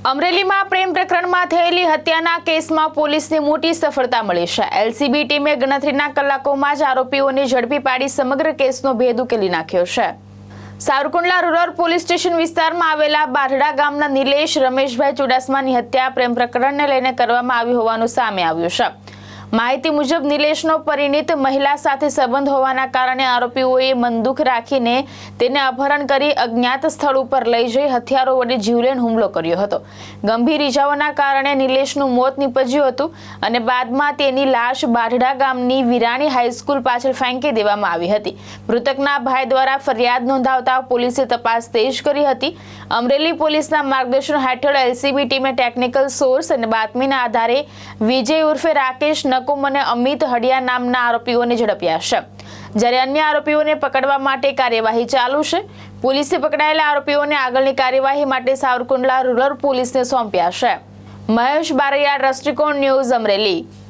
અમરેલીમાં પ્રેમ પ્રકરણમાં થયેલી હત્યાના કેસમાં પોલીસને મોટી સફળતા મળી છે। એલસીબી ટીમે ગણતરીના કલાકોમાં જ આરોપીઓને ઝડપી પાડી સમગ્ર કેસનો ભેદ ઉકેલી નાખ્યો છે। સાવરકુંડલા રૂરલ પોલીસ સ્ટેશન વિસ્તારમાં આવેલા બારડા ગામના નિલેશ રમેશભાઈ ચુડાસમાની હત્યા પ્રેમ પ્રકરણને લઈને કરવામાં આવી હોવાનું સામે આવ્યું છે। માહિતી મુજબ નિલેશનો પરિણીત મહિલા સાથે સંબંધ હોવાના કારણે આરોપીઓએ બંદૂક રાખીને તેને અપહરણ કરી અજ્ઞાત સ્થળ ઉપર લઈ જઈ હથિયારો વડે જીવલેણ હુમલો કર્યો હતો। ગંભીર ઇજાઓના કારણે નિલેશનું મોત નીપજ્યું હતું અને બાદમાં તેની લાશ બારડા ગામની વિરાણી હાઈસ્કૂલ પાછળ ફેંકી દેવામાં આવી હતી। મૃતકના ભાઈ દ્વારા ફરિયાદ નોંધાવતા પોલીસે તપાસ તેજ કરી હતી। અમરેલી પોલીસના માર્ગદર્શન હેઠળ એલસીબી ટીમે ટેકનિકલ સોર્સ અને બાતમીના આધારે વિજય ઉર્ફે રાકેશ નકુમ અને અમિત હડિયા નામના આરોપીઓને ઝડપ્યા છે, જ્યારે અન્ય આરોપીઓને પકડવા માટે કાર્યવાહી ચાલુ છે। પોલીસે પકડાયેલા આરોપીઓને આગળની કાર્યવાહી માટે સાવરકુંડલા રૂરલ પોલીસને સોંપ્યા છે। મહેશ બારૈયા, દ્રષ્ટિકોણ ન્યૂઝ, અમરેલી।